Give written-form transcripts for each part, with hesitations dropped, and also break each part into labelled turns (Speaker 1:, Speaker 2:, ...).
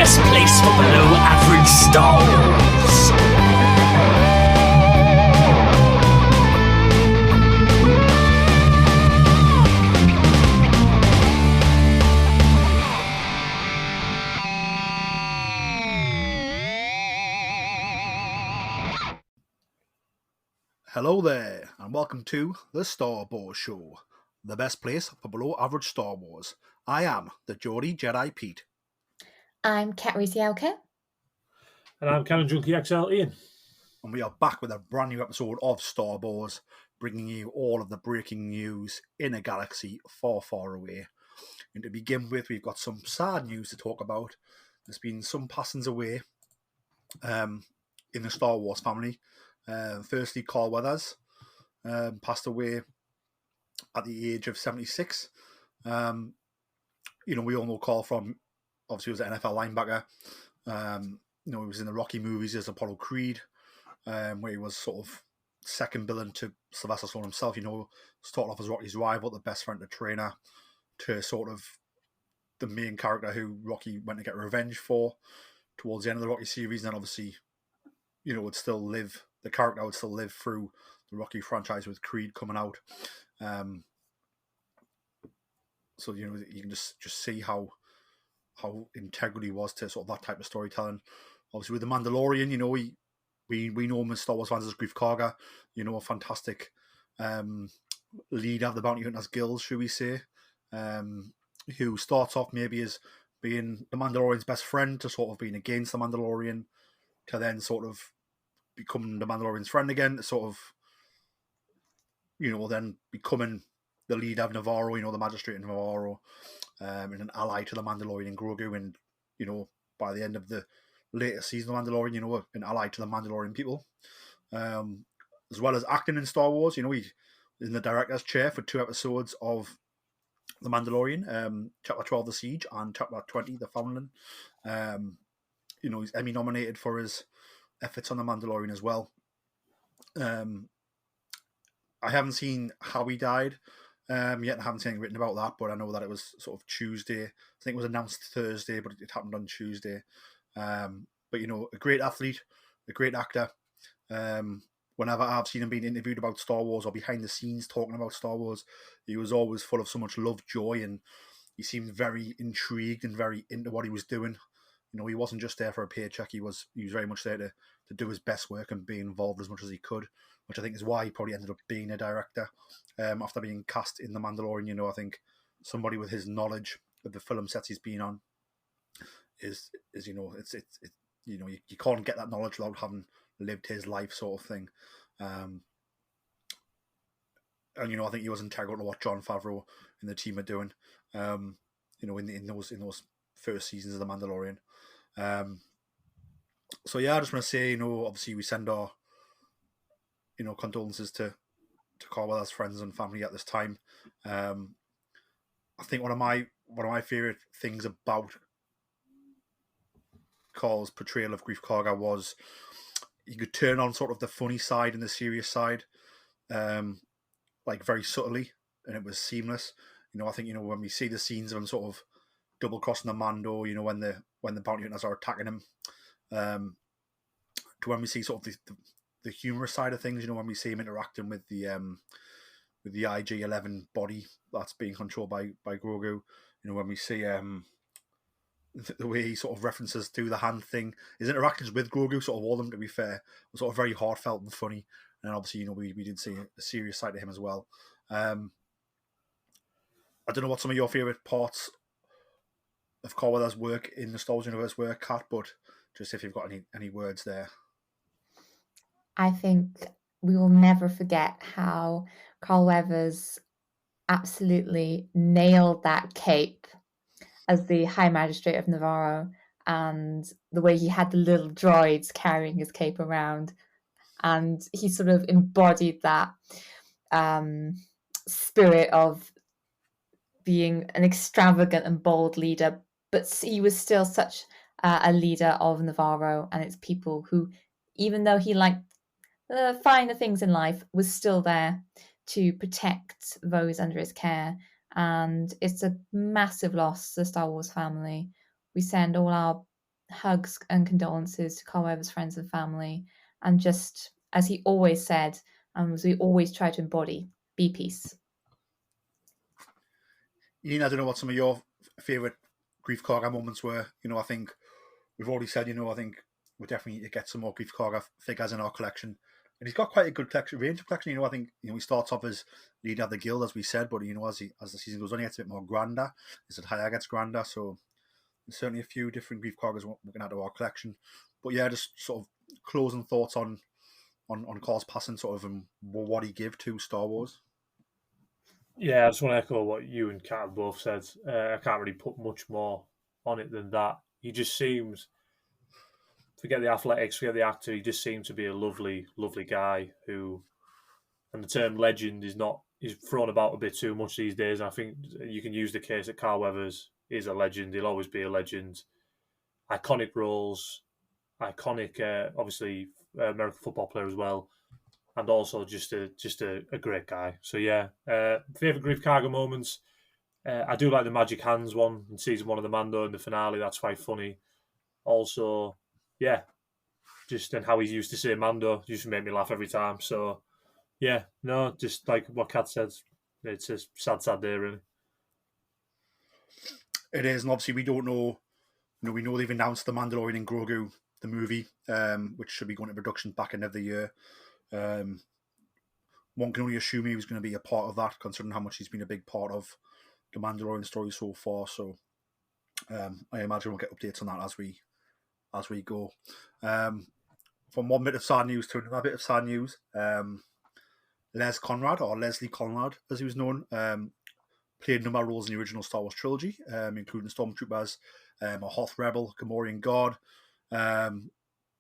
Speaker 1: best place for below average Star Wars.
Speaker 2: Hello there, and welcome to the Star Wars Show, the best place for below average Star Wars. I am the Geordie Jedi Pete.
Speaker 3: I'm Kat Reese-Elke.
Speaker 4: And I'm Canon Junkie XL Iain.
Speaker 2: And we are back with a brand new episode of Star Wars, bringing you all of the breaking news in a galaxy far, far away. And to begin with, we've got some sad news to talk about. There's been some passings away in the Star Wars family. Firstly, Carl Weathers passed away at the age of 76. We all know Carl from, obviously, he was an NFL linebacker. He was in the Rocky movies as Apollo Creed, where he was sort of second billing to Sylvester Stallone himself. Started off as Rocky's rival, the best friend to trainer, to sort of the main character who Rocky went to get revenge for towards the end of the Rocky series. And then obviously, would still live. The character would still live through the Rocky franchise with Creed coming out. So you can just see how integral he was to sort of that type of storytelling. Obviously, with the Mandalorian, we know him as Star Wars fans as Grief Karga. A fantastic leader of the Bounty Hunters Guild, should we say, who starts off maybe as being the Mandalorian's best friend to sort of being against the Mandalorian to then sort of becoming the Mandalorian's friend again, to sort of, then becoming the leader of Navarro, the magistrate in Navarro, and an ally to the Mandalorian and Grogu, and, by the end of the later season of Mandalorian, an ally to the Mandalorian people. As well as acting in Star Wars, he's in the director's chair for 2 episodes of The Mandalorian, Chapter 12, The Siege, and Chapter 20, The Foundling. He's Emmy nominated for his efforts on The Mandalorian as well. I haven't seen how he died yet. I haven't seen anything written about that, but I know that it was sort of Tuesday. I think it was announced Thursday, but it happened on Tuesday. But a great athlete, a great actor. Whenever I've seen him being interviewed about Star Wars or behind the scenes talking about Star Wars, he was always full of so much love, joy, and he seemed very intrigued and very into what he was doing. He wasn't just there for a paycheck. He was very much there to do his best work and be involved as much as he could, which I think is why he probably ended up being a director after being cast in The Mandalorian. I think somebody with his knowledge of the film sets he's been on is you can't get that knowledge without having lived his life, sort of thing. And I think he was integral to what Jon Favreau and the team are doing. In those first seasons of The Mandalorian. So yeah, I just want to say, obviously we send our, condolences to Carl Weathers' friends and family at this time. I think one of my favorite things about Carl's portrayal of Grief Karga was he could turn on sort of the funny side and the serious side, very subtly, and it was seamless. I think when we see the scenes of him sort of double crossing the Mando, when the bounty hunters are attacking him, to when we see sort of the humorous side of things, when we see him interacting with the IG-11 body that's being controlled by Grogu, when we see the way he sort of references to the hand thing, his interactions with Grogu, sort of all of them, to be fair, were sort of very heartfelt and funny. And obviously, we did see a serious side to him as well. I don't know what some of your favourite parts of Carl Weathers' work in the Star Wars universe were, Kat, but just if you've got any words there.
Speaker 3: I think we will never forget how Carl Weathers absolutely nailed that cape as the High Magistrate of Navarro, and the way he had the little droids carrying his cape around, and he sort of embodied that spirit of being an extravagant and bold leader, but he was still such a leader of Navarro and its people who, even though he liked the finer things in life, was still there to protect those under his care. And it's a massive loss to the Star Wars family. We send all our hugs and condolences to Carl Weathers' friends and family, and just as he always said, and as we always try to embody, be peace.
Speaker 2: Ian, I don't know what some of your favourite Grief Karga moments were. I think we've already said, I think we definitely need to get some more Grief Karga figures in our collection. And he's got quite a good range of collection. I think he starts off as leader of the guild, as we said, but as the season goes on, he gets a bit more grander. As it higher gets grander, so there's certainly a few different Grief Kargas we're going to add to our collection. But yeah, just sort of closing thoughts on Carl's passing, sort of, and what he gave to Star Wars.
Speaker 4: Yeah, I just want to echo what you and Kat both said. I can't really put much more on it than that. He just seems, forget the athletics, forget the actor, he just seems to be a lovely, lovely guy who, and the term legend is thrown about a bit too much these days. I think you can use the case that Carl Weathers is a legend. He'll always be a legend. Iconic roles, iconic, obviously, American football player as well. And also just a great guy. So yeah, favourite Grief Karga moments. I do like the magic hands one in season 1 of the Mando in the finale. That's quite funny. Also, yeah, just and how he used to say Mando used to make me laugh every time. So yeah, no, just like what Kat said, it's a sad day really.
Speaker 2: It is, and obviously we don't know. We know they've announced the Mandalorian and Grogu, the movie, which should be going to production back end of the year. One can only assume he was going to be a part of that, considering how much he's been a big part of the Mandalorian story so far. So I imagine we'll get updates on that as we go. From one bit of sad news to another bit of sad news, Conrad, or Leslie Conrad, as he was known, played a number of roles in the original Star Wars trilogy, including Stormtroopers, a Hoth Rebel, Gamorrean Guard.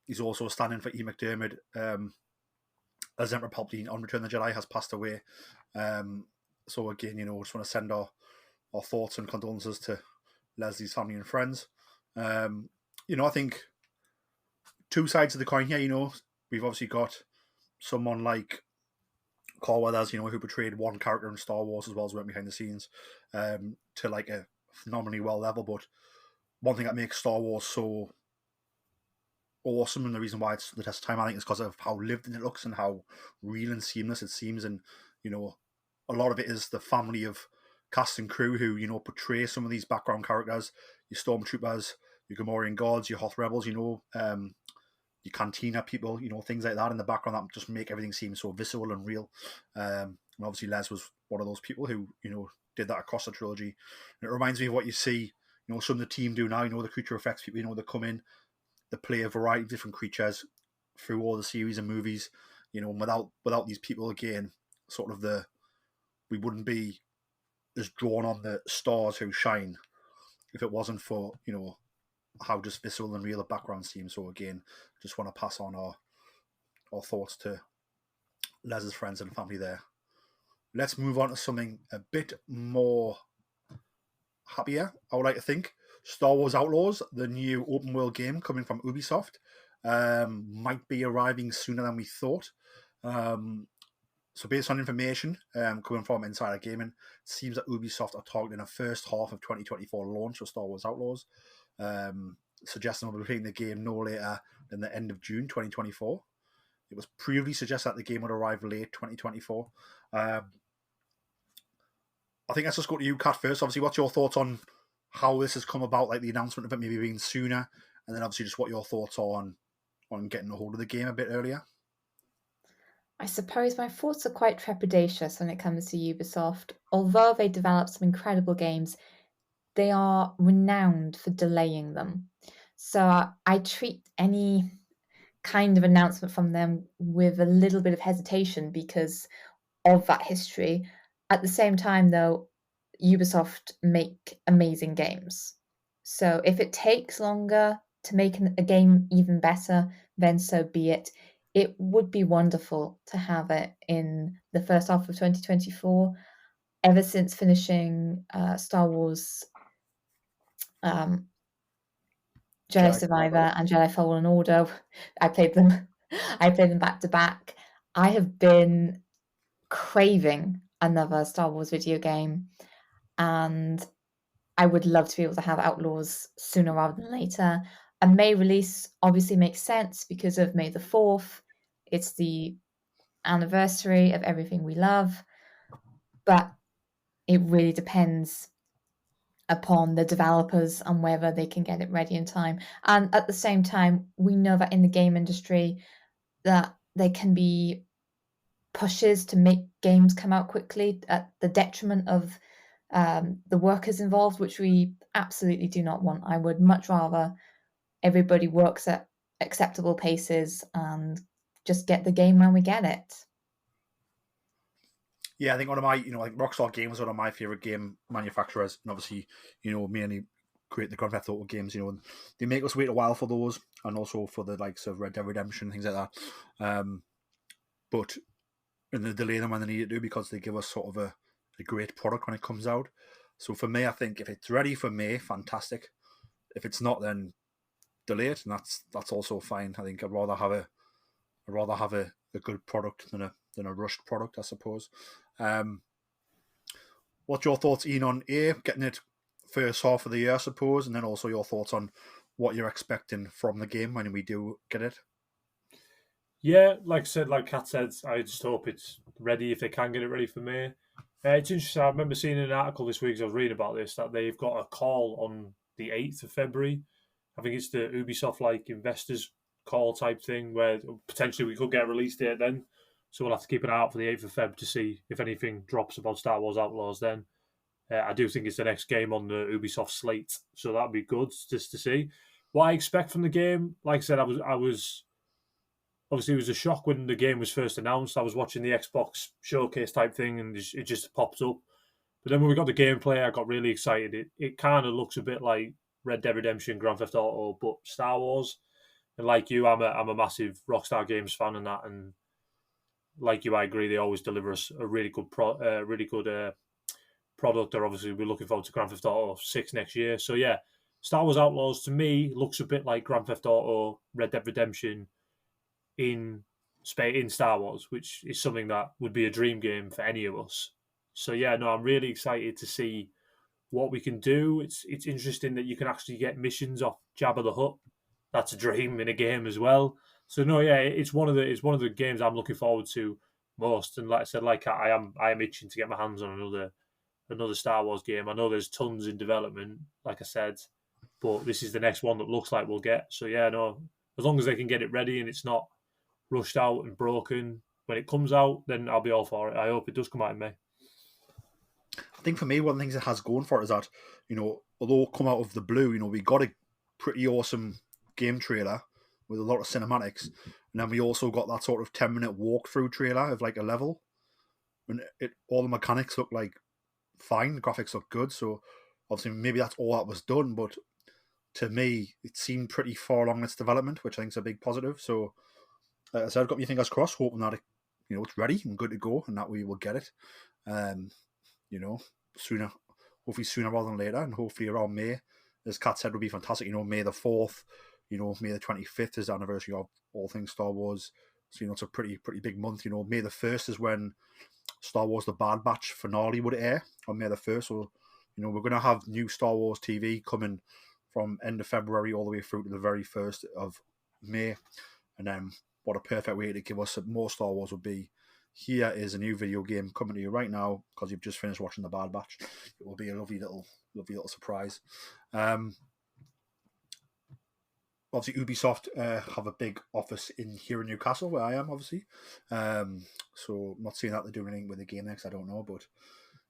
Speaker 2: He's also standing for Ian McDiarmid. As Emperor Palpatine on Return of the Jedi has passed away. So again, just want to send our thoughts and condolences to Leslie's family and friends. I think two sides of the coin here. We've obviously got someone like Carl Weathers, who portrayed one character in Star Wars as well as went behind the scenes to like a phenomenally well level. But one thing that makes Star Wars so awesome, and the reason why it's the test of time, I think, is because of how lived in it looks and how real and seamless it seems. And a lot of it is the family of cast and crew who portray some of these background characters, your Stormtroopers, your Gamorrean Guards, your Hoth Rebels, your Cantina people, things like that in the background that just make everything seem so visceral and real. And obviously Les was one of those people who did that across the trilogy. And it reminds me of what you see some of the team do now. The creature effects people, they come in, they play a variety of different creatures through all the series and movies. Without these people, again, sort of we wouldn't be as drawn on the stars who shine if it wasn't for how just visceral and real the background seems. So again, just want to pass on our thoughts to Les's friends and family there. Let's move on to something a bit more happier, I would like to think. Star Wars Outlaws, the new open world game coming from Ubisoft, might be arriving sooner than we thought. So based on information coming from Insider Gaming, it seems that Ubisoft are targeting a first half of 2024 launch for Star Wars Outlaws, suggesting we'll be playing the game no later than the end of June 2024. It was previously suggested that the game would arrive late 2024. I think let's just go to you, Kat, first. Obviously, what's your thoughts on how this has come about, like the announcement of it maybe being sooner, and then obviously just what your thoughts are on getting a hold of the game a bit earlier?
Speaker 3: I suppose my thoughts are quite trepidatious when it comes to Ubisoft. Although they develop some incredible games, they are renowned for delaying them. So I treat any kind of announcement from them with a little bit of hesitation because of that history. At the same time, though, Ubisoft make amazing games. So if it takes longer to make a game even better, then so be it. It would be wonderful to have it in the first half of 2024. Ever since finishing Star Wars Jedi Survivor and Jedi Fallen Order, I played them back to back. I have been craving another Star Wars video game, and I would love to be able to have Outlaws sooner rather than later. A May release obviously makes sense because of May the 4th. It's the anniversary of everything we love, but it really depends upon the developers and whether they can get it ready in time. And at the same time, we know that in the game industry that there can be pushes to make games come out quickly at the detriment of the workers involved, which we absolutely do not want. I would much rather everybody works at acceptable paces and just get the game when we get it.
Speaker 2: Yeah, I think one of my, like Rockstar Games is one of my favorite game manufacturers, and obviously, mainly create the Grand Theft Auto games, and they make us wait a while for those, and also for the likes of Red Dead Redemption, things like that. But and they delay them when they need to do because they give us sort of a great product when it comes out. So for me, I think if it's ready for May, fantastic. If it's not, then delay it, and that's also fine. I think I'd rather have a good product than a rushed product, I suppose. What's your thoughts, Ian, on getting it first half of the year, I suppose, and then also your thoughts on what you're expecting from the game when we do get it?
Speaker 4: Yeah, like Kat said, I just hope it's ready if they can get it ready for May. It's interesting. I remember seeing an article this week as I was reading about this that they've got a call on the 8th of February. I think it's the Ubisoft investors call type thing where potentially we could get a release date then. So we'll have to keep an eye out for the 8th of Feb to see if anything drops about Star Wars Outlaws then. I do think it's the next game on the Ubisoft slate, so that'd be good just to see. What I expect from the game, like I said, I was obviously it was a shock when the game was first announced. I was watching the Xbox showcase type thing, and it just popped up. But then when we got the gameplay, I got really excited. It kind of looks a bit like Red Dead Redemption, Grand Theft Auto, but Star Wars. And like you, I'm a massive Rockstar Games fan and that. And like you, I agree. They always deliver us a really good product. Or obviously, we're looking forward to Grand Theft Auto 6 next year. So yeah, Star Wars Outlaws to me looks a bit like Grand Theft Auto, Red Dead Redemption in Star Wars, which is something that would be a dream game for any of us. So yeah, no, I'm really excited to see what we can do. It's interesting that you can actually get missions off Jabba the Hutt. That's a dream in a game as well. So no, yeah, it's one of the games I'm looking forward to most. And like I said, I am itching to get my hands on another Star Wars game. I know there's tons in development, like I said, but this is the next one that looks like we'll get. So yeah, no, as long as they can get it ready and it's not rushed out and broken when it comes out, then I'll be all for it. I hope it does come out in May.
Speaker 2: I think for me, one of the things it has going for it is that, although come out of the blue, we got a pretty awesome game trailer with a lot of cinematics, and then we also got that sort of 10-minute walkthrough trailer of like a level, and all the mechanics look like fine, the graphics look good, so obviously maybe that's all that was done, but to me, it seemed pretty far along its development, which I think is a big positive, so so I've got my fingers crossed, hoping that it's ready and good to go, and that we will get it, sooner, hopefully sooner rather than later, and hopefully around May, as Kat said, would be fantastic. May the 4th, May the 25th is the anniversary of all things Star Wars. So it's a pretty big month. May the 1st is when Star Wars: The Bad Batch finale would air on May the 1st. So we're going to have new Star Wars TV coming from end of February all the way through to the very 1st of May, and then what a perfect way to give us more Star Wars would be. Here is a new video game coming to you right now because you've just finished watching The Bad Batch. It will be a lovely little surprise. Obviously, Ubisoft have a big office here in Newcastle, where I am, obviously. So, I'm not saying that they're doing anything with the game next, I don't know, but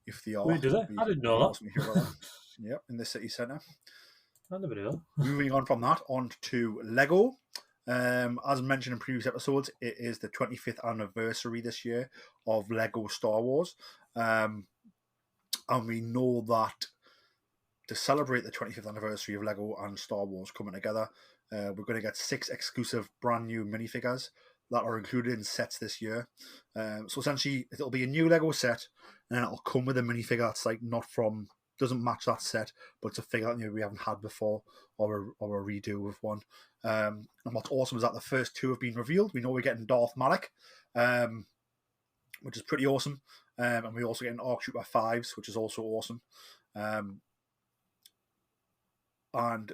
Speaker 2: if they are...
Speaker 4: Wait, do they? I didn't know that.
Speaker 2: Awesome to hear about that. Yep, in the city centre.
Speaker 4: I never knew that.
Speaker 2: Moving on from that, on to Lego. As mentioned in previous episodes, it is the 25th anniversary this year of Lego Star Wars. And we know that to celebrate the 25th anniversary of Lego and Star Wars coming together, we're going to get 6 exclusive brand new minifigures that are included in sets this year. So essentially, it'll be a new Lego set, and then it'll come with a minifigure that's doesn't match that set, but it's a figure that we haven't had before, or a redo with one. And what's awesome is that the first 2 have been revealed. We know we're getting Darth Malak, which is pretty awesome. And we're also getting ARC Trooper 5s, which is also awesome. And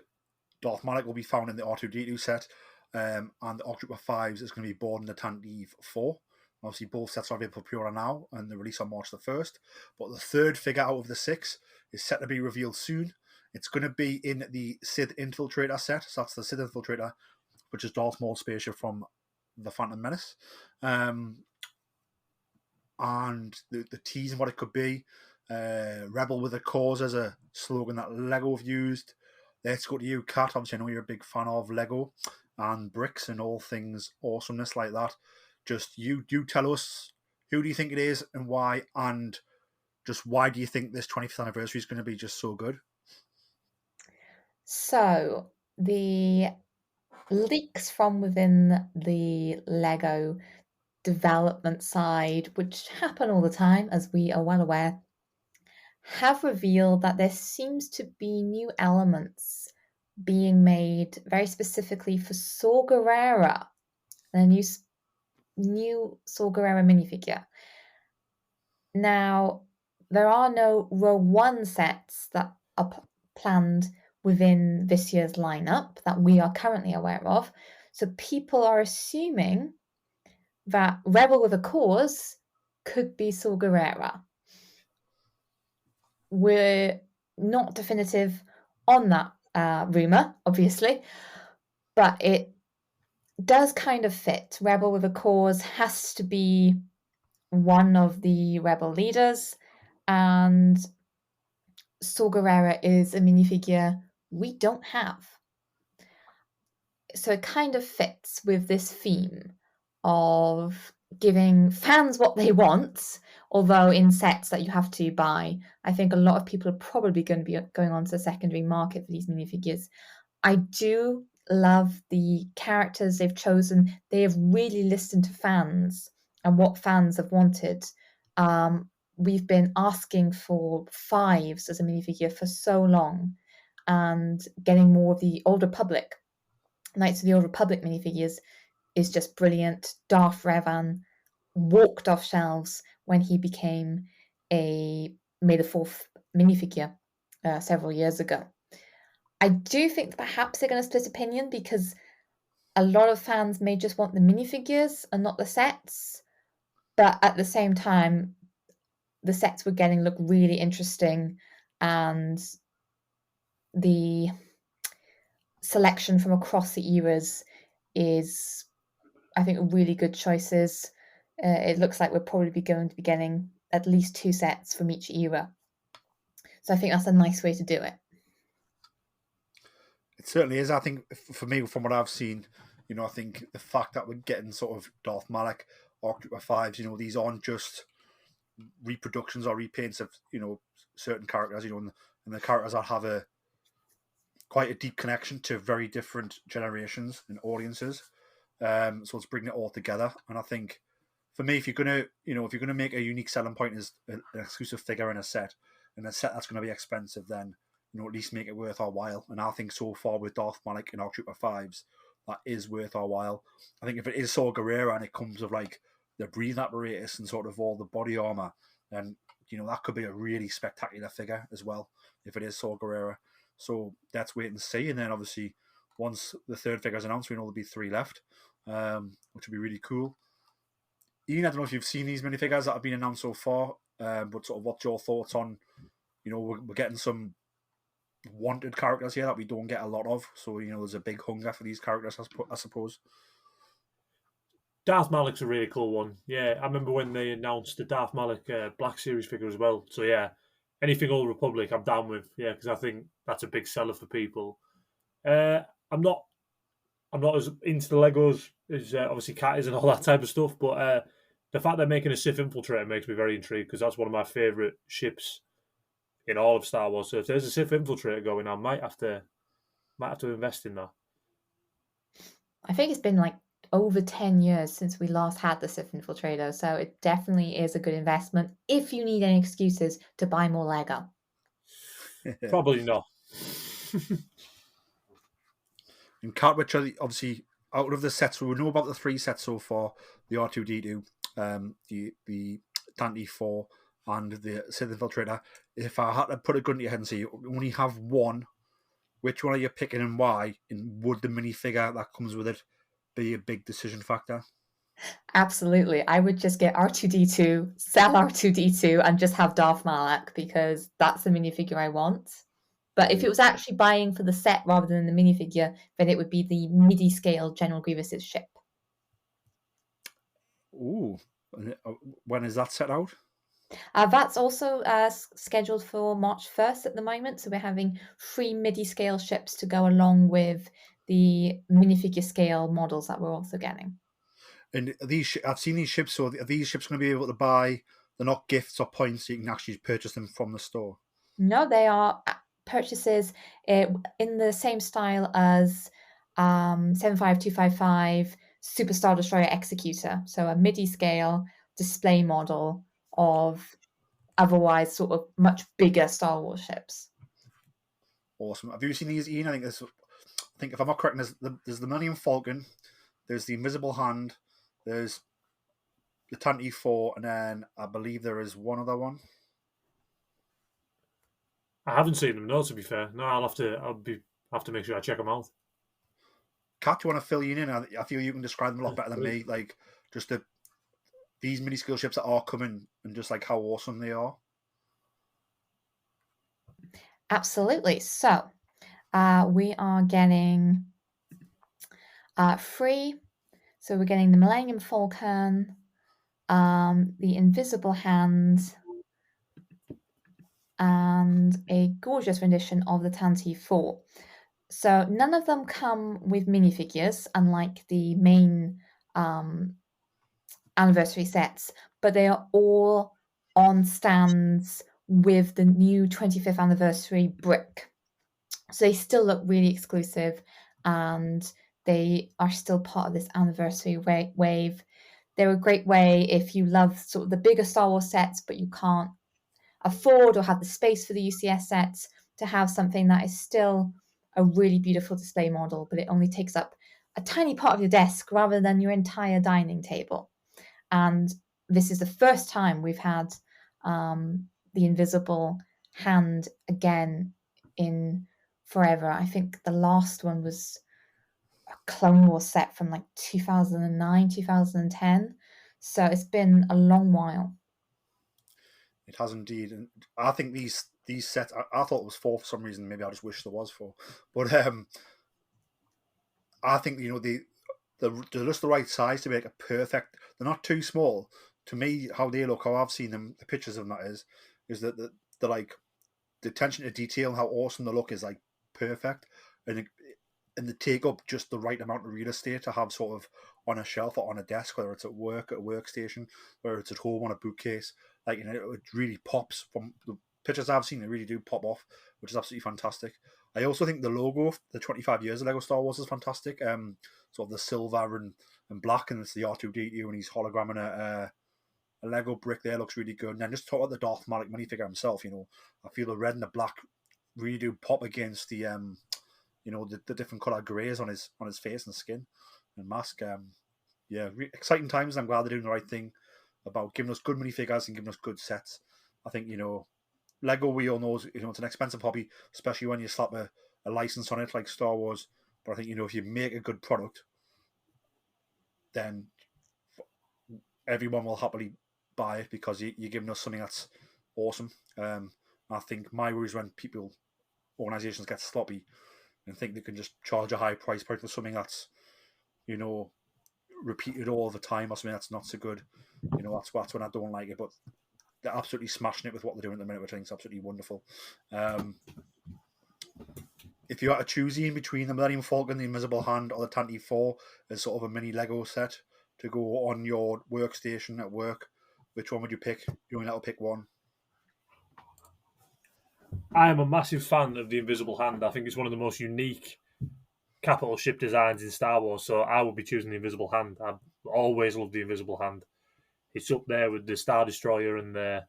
Speaker 2: Darth Malak will be found in the R2D2 set, and the ARC Trooper 5s is going to be born in the Tantive 4. Obviously, both sets are available for pre-order now, and the release on March the 1st. But the third figure out of the 6 is set to be revealed soon. It's going to be in the Sith Infiltrator set. So that's the Sith Infiltrator, which is Darth Maul's spaceship from the Phantom Menace. And the tease and what it could be. Rebel with a cause as a slogan that Lego have used. Let's go to you, Kat. Obviously, I know you're a big fan of Lego and bricks and all things awesomeness like that. Just you do tell us, who do you think it is and why, and just why do you think this 25th anniversary is going to be just so good?
Speaker 3: So the leaks from within the Lego development side, which happen all the time, as we are well aware, have revealed that there seems to be new elements being made very specifically for Saw Gerrera, a new Saw Gerrera minifigure. Now, there are no Rogue One sets that are planned within this year's lineup that we are currently aware of, so people are assuming that Rebel with a Cause could be Saw Gerrera. We're not definitive on that rumour, obviously, but it does kind of fit. Rebel with a Cause has to be one of the Rebel leaders, and Saw Gerrera is a minifigure we don't have. So it kind of fits with this theme of giving fans what they want, although in sets that you have to buy. I think a lot of people are probably going to be going onto the secondary market for these minifigures. I do love the characters they've chosen. They have really listened to fans and what fans have wanted. We've been asking for 5s as a minifigure for so long, and getting more of the Old Republic, Knights of the Old Republic minifigures is just brilliant. Darth Revan walked off shelves when he became a May the 4th minifigure several years ago. I do think that perhaps they're going to split opinion, because a lot of fans may just want the minifigures and not the sets. But at the same time, the sets we're getting look really interesting, and the selection from across the eras is, I think, really good choices. It looks like we're probably going to be getting at least 2 sets from each era. So I think that's a nice way to do it.
Speaker 2: It certainly is. I think for me, from what I've seen, I think the fact that we're getting sort of Darth Malak, ARC Trooper 5s, these aren't just reproductions or repaints of, certain characters, and the characters that have quite a deep connection to very different generations and audiences. So it's bringing it all together. And I think for me, if you're gonna make a unique selling point as an exclusive figure in a set, and a set that's going to be expensive, then at least make it worth our while. And I think so far with Darth Malak and ARC Trooper 5s, that is worth our while. I think if it is Saw Gerrera and it comes with like the breathing apparatus and sort of all the body armor, then that could be a really spectacular figure as well. If it is Saw Gerrera, so let's wait and see. And then obviously once the third figure is announced, we know there'll be 3 left, which would be really cool. Ian, I don't know if you've seen these minifigures that have been announced so far, but sort of what's your thoughts on, we're getting some wanted characters here that we don't get a lot of. So, there's a big hunger for these characters, I suppose.
Speaker 4: Darth Malak's a really cool one. Yeah, I remember when they announced the Darth Malak Black Series figure as well. So, yeah, anything Old Republic I'm down with. Yeah, because I think that's a big seller for people. I'm not as into the Legos as obviously Cat is and all that type of stuff, but the fact they're making a Sith Infiltrator makes me very intrigued, because that's one of my favourite ships in all of Star Wars. So if there's a Sith Infiltrator going on, might have to invest in that.
Speaker 3: I think it's been like over 10 years since we last had the Sith Infiltrator, so it definitely is a good investment if you need any excuses to buy more Lego.
Speaker 4: Probably not.
Speaker 2: And Cat, which are obviously out of the sets, we know about the 3 sets so far: the R2D2, the Tantive 4, and the Sith Infiltrator. If I had to put a gun to your head and say you only have one which one are you picking and why? And would the minifigure that comes with it be a big decision factor?
Speaker 3: Absolutely. I would just get R2D2, sell R2D2, and just have Darth Malak because that's the minifigure I want. But if it was actually buying for the set rather than the minifigure, then it would be the MIDI scale General Grievous's ship.
Speaker 2: Ooh. When is that set out?
Speaker 3: That's also scheduled for March 1st at the moment. So we're having 3 MIDI scale ships to go along with the minifigure scale models that we're also getting.
Speaker 2: And I've seen these ships, so are these ships going to be able to buy, they're not gifts or points, so you can actually purchase them from the store?
Speaker 3: No, they are purchases in the same style as 75255 Super Star Destroyer Executor. So a MIDI scale display model of otherwise sort of much bigger Star Wars ships.
Speaker 2: Awesome. Have you seen these, Ian? I think if I'm not correct, there's the Millennium Falcon, there's the Invisible Hand, there's the Tantive 4, and then I believe there is one other one.
Speaker 4: I haven't seen them, no, to be fair. No, I'll have to make sure I check them out.
Speaker 2: Kat, do you want to fill you in? I feel you can describe them a lot better than me. Like, just these mini skill ships that are coming and just like how awesome they are.
Speaker 3: Absolutely. So we are getting 3. So we're getting the Millennium Falcon, the Invisible Hand, and a gorgeous rendition of the Tantive 4. So none of them come with minifigures, unlike the main anniversary sets, but they are all on stands with the new 25th anniversary brick. So they still look really exclusive, and they are still part of this anniversary wave. They're a great way if you love sort of the bigger Star Wars sets, but you can't afford or have the space for the UCS sets, to have something that is still a really beautiful display model, but it only takes up a tiny part of your desk rather than your entire dining table. And this is the first time we've had the Invisible Hand again in forever. I think the last one was a Clone Wars set from like 2009, 2010. So it's been a long while.
Speaker 2: It has indeed, and I think these sets. I thought it was 4 for some reason. Maybe I just wish there was 4, but I think they're just the right size to make a perfect. They're not too small. To me, how they look, how I've seen them, the pictures of them, that is that they're like the attention to detail and how awesome they look is like perfect, and they take up just the right amount of real estate to have sort of on a shelf or on a desk, whether it's at work, at a workstation, whether it's at home on a bookcase. Like, it really pops from the pictures I've seen. They really do pop off, which is absolutely fantastic. I also think the logo, the 25 years of Lego Star Wars, is fantastic. Sort of the silver and black, and it's the R2D2, and he's hologramming a Lego brick there. Looks really good. And then just talk about the Darth Malak minifigure himself. I feel the red and the black really do pop against the the different color greys on his face and skin and mask. Exciting times. I'm glad they're doing the right thing about giving us good minifigures and giving us good sets. I think Lego, we all know, it's an expensive hobby, especially when you slap a license on it like Star Wars. But I think if you make a good product, then everyone will happily buy it because you're giving us something that's awesome. I think my worry is when organisations get sloppy and think they can just charge a high price point for something that's repeated all the time or something that's not so good. That's when I don't like it. But they're absolutely smashing it with what they're doing at the minute, which I think is absolutely wonderful. If you had to choose in between the Millennium Falcon, the Invisible Hand, or the Tantive 4 as sort of a mini Lego set to go on your workstation at work, which one would you pick? You only have to pick one.
Speaker 4: I am a massive fan of the Invisible Hand. I think it's one of the most unique capital ship designs in Star Wars, so I would be choosing the Invisible Hand. I've always loved the Invisible Hand. It's up there with the Star Destroyer and the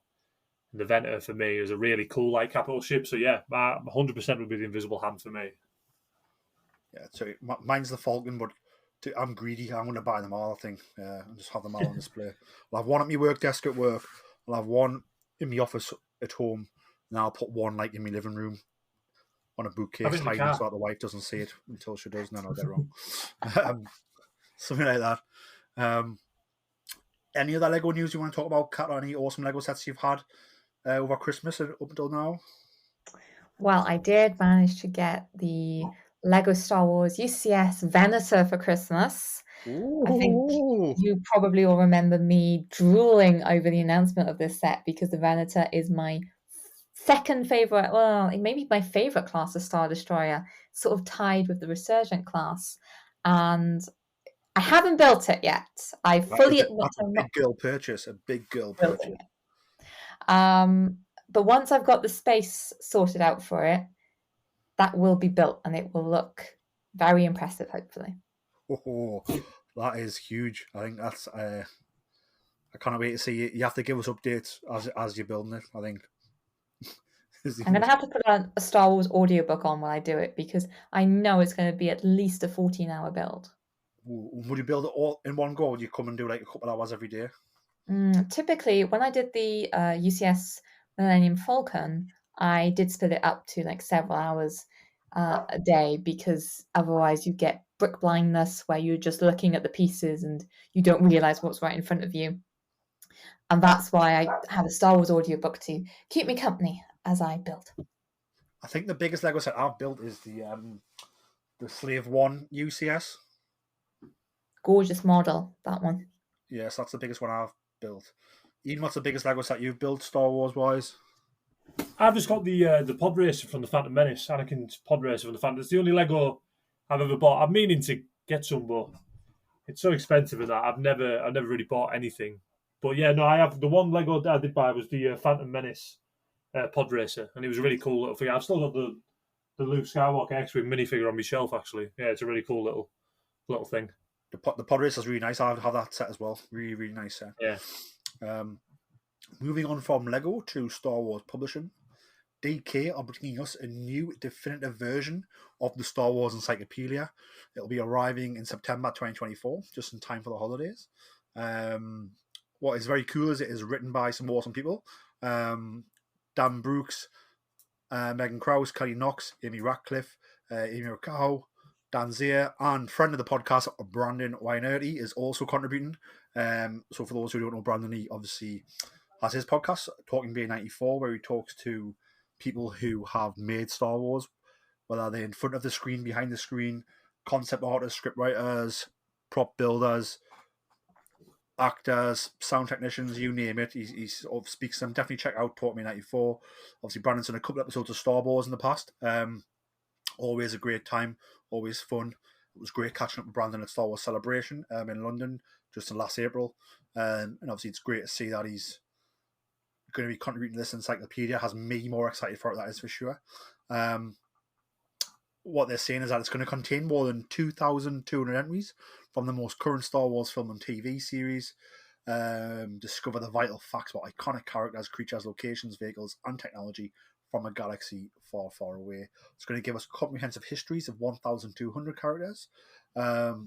Speaker 4: Ventor for me as a really cool capital ship. So yeah, 100% would be the Invisible Hand for me.
Speaker 2: Yeah, so mine's the Falcon, but I'm greedy. I'm going to buy them all, I think, and just have them all on display. I'll have one at my work desk at work. I'll have one in my office at home, and I'll put one in my living room on a
Speaker 4: Have
Speaker 2: bookcase,
Speaker 4: it in the
Speaker 2: hiding
Speaker 4: car.
Speaker 2: so that the wife doesn't see it until she does, and then I'll get it wrong. Something like that. Any other Lego news you want to talk about, Kat, or any awesome Lego sets you've had over Christmas up until now?
Speaker 3: Well, I did manage to get the Lego Star Wars UCS Venator for Christmas. I think
Speaker 2: Ooh.
Speaker 3: you probably all remember me drooling over the announcement of this set because the Venator is my second favorite, well, maybe my favorite class of Star Destroyer, sort of tied with the Resurgent class. And I haven't built it yet. I fully admit
Speaker 2: That's a
Speaker 3: I'm not
Speaker 2: big girl purchase. A big girl
Speaker 3: building
Speaker 2: purchase.
Speaker 3: it. But once I've got the space sorted out for it, that will be built and it will look very impressive, hopefully.
Speaker 2: Oh, that is huge. I think that's. I can't wait to see it. You have to give us updates as you're building it. I think.
Speaker 3: I'm going to have to put a Star Wars audiobook on while I do it because I know it's going to be at least a 14-hour build.
Speaker 2: Would you build it all in one go? Or would you come and do like a couple hours every day?
Speaker 3: Typically, when I did the UCS Millennium Falcon, I did split it up to like several hours a day because otherwise you get brick blindness where you're just looking at the pieces and you don't realize what's right in front of you. And that's why I have a Star Wars audiobook to keep me company as I build.
Speaker 2: I think the biggest Lego set I've built is the Slave One UCS.
Speaker 3: Gorgeous model, that one.
Speaker 2: Yes, that's the biggest one I've built. Ian, what's the biggest Lego set you've built, Star Wars wise?
Speaker 4: I've just got the pod racer from the Phantom Menace, Anakin's pod racer from the Phantom. It's the only Lego I've ever bought. I'm meaning to get some, but it's so expensive in that I've never really bought anything. But yeah, no, I have the one Lego that I did buy was the Phantom Menace pod racer, and it was a really cool little thing. I've still got the Luke Skywalker X-wing minifigure on my shelf. Actually, yeah, it's a really cool little thing.
Speaker 2: The pod racer is really nice. I have that set as well. Really, really nice set.
Speaker 4: Yeah.
Speaker 2: Moving on from Lego to Star Wars Publishing, DK are bringing us a new definitive version of the Star Wars Encyclopedia. It'll be arriving in September 2024, just in time for the holidays. What is very cool is it is written by some awesome people. Dan Brooks, Megan Krause, Kelly Knox, Amy Ratcliffe, Amy Rakaho, Dan Zier, and friend of the podcast, Brandon Wainerty, is also contributing. So for those who don't know, Brandon, he obviously has his podcast, Talking Bay 94, where he talks to people who have made Star Wars, whether they're in front of the screen, behind the screen, concept artists, script writers, prop builders, actors, sound technicians, you name it. He sort of speaks to them. Definitely check out Talk Me 94. Obviously, Brandon's done a couple episodes of Star Wars in the past. Always a great time, always fun. It was great catching up with Brandon at Star Wars Celebration in London just in last April. And obviously, it's great to see that he's going to be contributing to this encyclopedia. Has me more excited for it, that is for sure. What they're saying is that it's going to contain more than 2,200 entries from the most current Star Wars film and TV series. Discover the vital facts about iconic characters, creatures, locations, vehicles, and technology from a galaxy far, far away. It's going to give us comprehensive histories of 1,200 characters. It's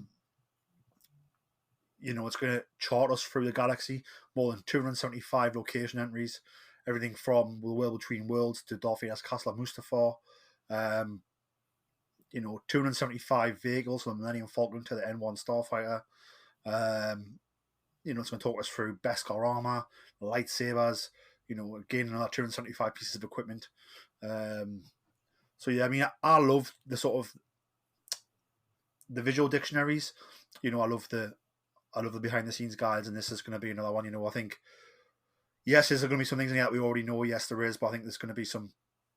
Speaker 2: going to chart us through the galaxy. More than 275 location entries. Everything from the world between worlds to Darth Vader's Castle of Mustafar. 275 vehicles from the Millennium Falcon to the N1 Starfighter. It's going to talk us through Beskar armor, lightsabers, again, another 275 pieces of equipment. I love the sort of the visual dictionaries. I love the behind the scenes guides, and this is going to be another one. I think, yes, there's going to be some things in here that we already know. Yes, there is, but I think there's going to be some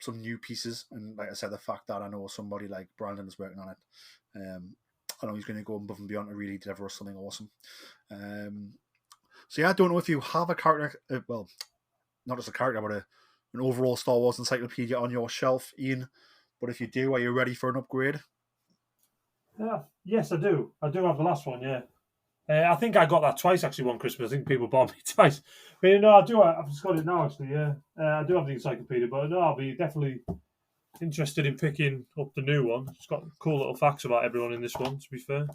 Speaker 2: new pieces. And like I said, the fact that I know somebody like Brandon is working on it, I know he's going to go above and beyond to really deliver us something awesome. I don't know if you have a character, not just a character, but an overall Star Wars encyclopedia on your shelf, Ian. But if you do, are you ready for an upgrade?
Speaker 4: Yes, I do. I do have the last one, yeah. I think I got that twice, actually, one Christmas. I think people bought me twice. But I do. I've just got it now, actually, yeah. I do have the encyclopedia, but no, I'll be definitely interested in picking up the new one. It's got cool little facts about everyone in this one, to be fair.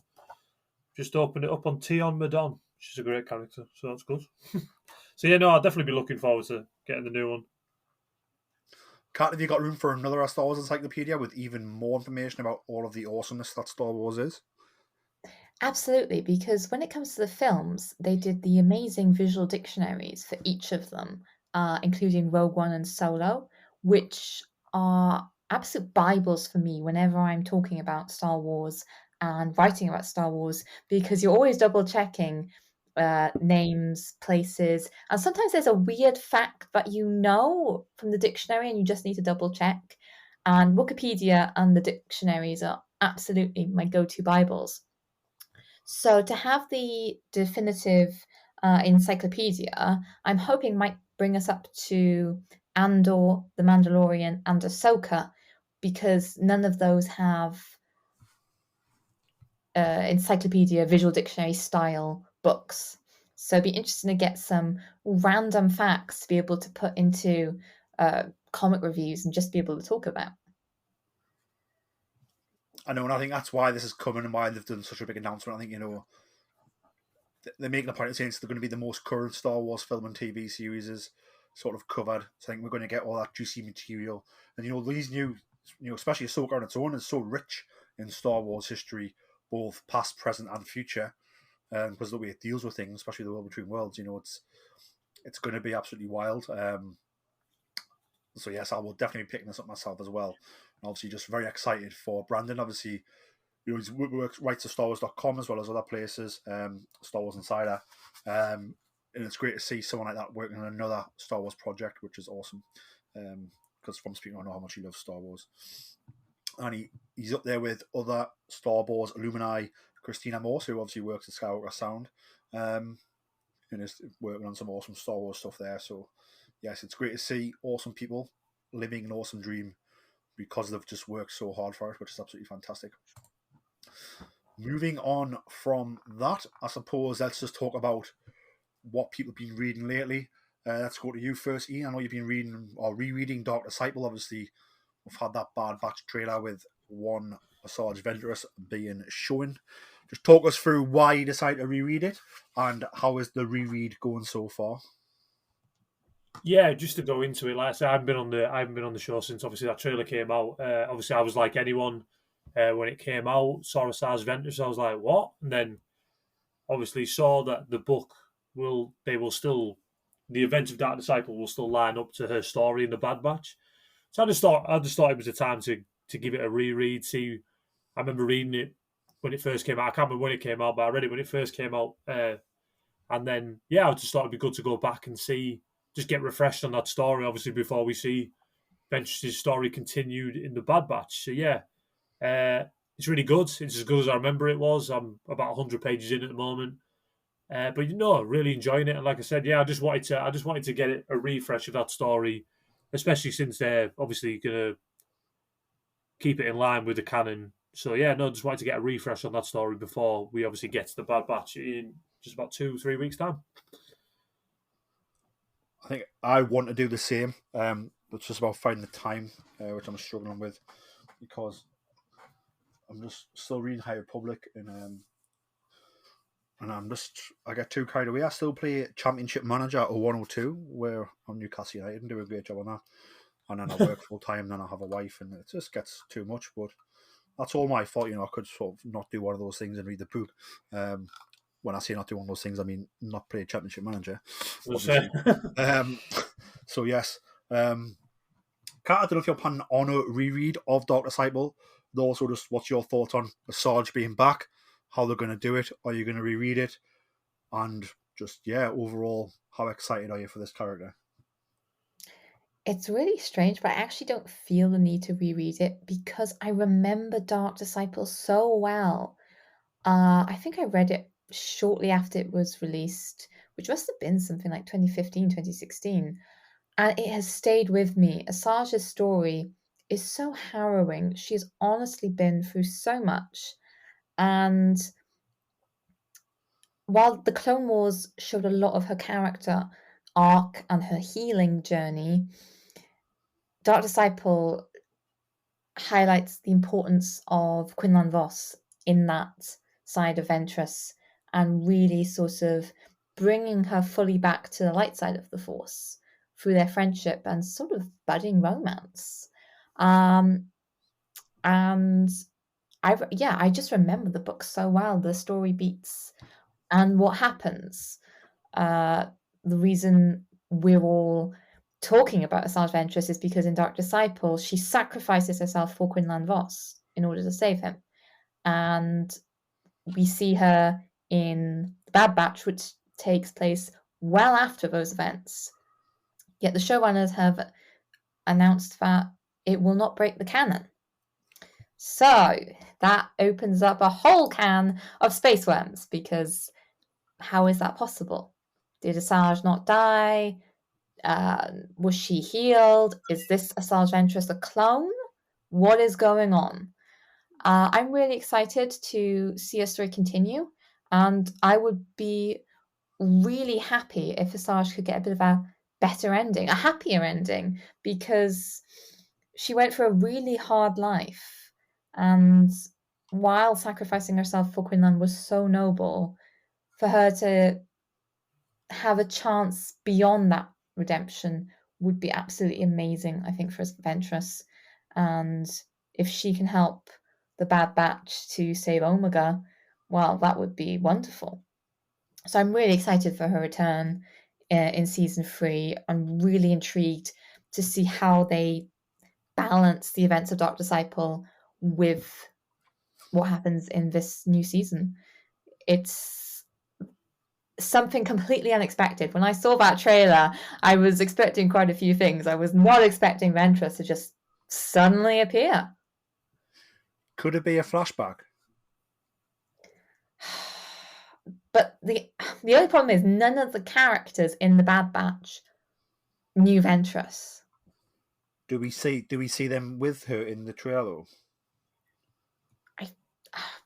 Speaker 4: Just opened it up on Tion Madon. She's a great character, so that's good. I'll definitely be looking forward to getting the new one.
Speaker 2: Kat, have you got room for another Star Wars Encyclopedia with even more information about all of the awesomeness that Star Wars is?
Speaker 3: Absolutely, because when it comes to the films, they did the amazing visual dictionaries for each of them, including Rogue One and Solo, which are absolute Bibles for me whenever I'm talking about Star Wars and writing about Star Wars, because you're always double checking names, places, and sometimes there's a weird fact that you know from the dictionary and you just need to double check. And Wikipedia and the dictionaries are absolutely my go-to Bibles. So to have the definitive encyclopedia, I'm hoping might bring us up to Andor, The Mandalorian, and Ahsoka, because none of those have encyclopedia, visual dictionary style books. So it'd be interesting to get some random facts to be able to put into comic reviews and just be able to talk about.
Speaker 2: I know, and I think that's why this is coming and why they've done such a big announcement. I think, they're making a point of saying it's going to be the most current Star Wars film and TV series is sort of covered. So I think we're going to get all that juicy material. And, these new, especially Ahsoka on its own, is so rich in Star Wars history, both past, present, and future, because the way it deals with things, especially the world between worlds, it's going to be absolutely wild. So yes, I will definitely be picking this up myself as well. And obviously just very excited for Brandon. Obviously, he writes to StarWars.com as well as other places, Star Wars Insider. And it's great to see someone like that working on another Star Wars project, which is awesome. Because from speaking, I know how much he loves Star Wars. And he's up there with other Star Wars alumni, Christina Morse, who obviously works at Skywalker Sound, and is working on some awesome Star Wars stuff there. So, yes, it's great to see awesome people living an awesome dream because they've just worked so hard for it, which is absolutely fantastic. Moving on from that, I suppose let's just talk about what people have been reading lately. Let's go to you first, Iain. I know you've been reading or rereading Dark Disciple. Obviously, we've had that Bad Batch trailer with one Asajj Ventress being shown. Just talk us through why you decided to reread it and how is the reread going so far?
Speaker 4: Yeah, just to go into it, like I said, I haven't been on the show since obviously that trailer came out. Obviously, I was like anyone when it came out, saw Asajj Ventress, I was like, what? And then obviously saw that the book the events of Dark Disciple will still line up to her story in the Bad Batch. So I just thought it was a time to give it a reread. See, I remember reading it when it first came out. I can't remember when it came out, but I read it when it first came out. And then, I just thought it'd be good to go back and just get refreshed on that story, obviously, before we see Ventress's story continued in the Bad Batch. So, it's really good. It's as good as I remember it was. I'm about 100 pages in at the moment. But really enjoying it. And like I said, I just wanted to get a refresh of that story, especially since they're obviously going to keep it in line with the canon. So just wanted to get a refresh on that story before we obviously get to the Bad Batch in just about 2-3 weeks' time.
Speaker 2: I think I want to do the same. It's just about finding the time, which I'm struggling with because I'm just still reading High Republic and I get too carried away. I still play Championship Manager or 102, where I'm Newcastle United and do a great job on that. And then I work full time, then I have a wife, and it just gets too much. But that's all my fault. I could sort of not do one of those things and read the book. When I say not do one of those things, I mean not play Championship Manager. So yes. Kat, I don't know if you're planning on a reread of Dark Disciple. Also, just what's your thoughts on Asajj being back? How they're going to do it? Are you going to reread it? And just, overall, how excited are you for this character?
Speaker 3: It's really strange, but I actually don't feel the need to reread it because I remember Dark Disciple so well. I think I read it shortly after it was released, which must have been something like 2015, 2016. And it has stayed with me. Asajj's story is so harrowing. She has honestly been through so much. And while the Clone Wars showed a lot of her character arc and her healing journey, Dark Disciple highlights the importance of Quinlan Vos in that side of Ventress and really sort of bringing her fully back to the light side of the Force through their friendship and sort of budding romance. And I just remember the book so well, the story beats and what happens. The reason we're all talking about Asajj Ventress is because in Dark Disciple, she sacrifices herself for Quinlan Vos in order to save him. And we see her in The Bad Batch, which takes place well after those events. Yet the showrunners have announced that it will not break the canon. So that opens up a whole can of space worms, because how is that possible? Did Asajj not die? Was she healed? Is this Asajj Ventress a clone? What is going on? I'm really excited to see a story continue, and I would be really happy if Asajj could get a bit of a better ending, a happier ending, because she went through a really hard life, and while sacrificing herself for Quinlan was so noble, for her to have a chance beyond that redemption would be absolutely amazing, I think, for Ventress. And if she can help the Bad Batch to save Omega, well, that would be wonderful. So I'm really excited for her return in season 3. I'm really intrigued to see how they balance the events of Dark Disciple with what happens in this new season. It's something completely unexpected. When I saw that trailer, I was expecting quite a few things. I was not expecting Ventress to just suddenly appear.
Speaker 2: Could it be a flashback?
Speaker 3: But the only problem is none of the characters in the Bad Batch knew Ventress.
Speaker 2: Do we see them with her in the trailer?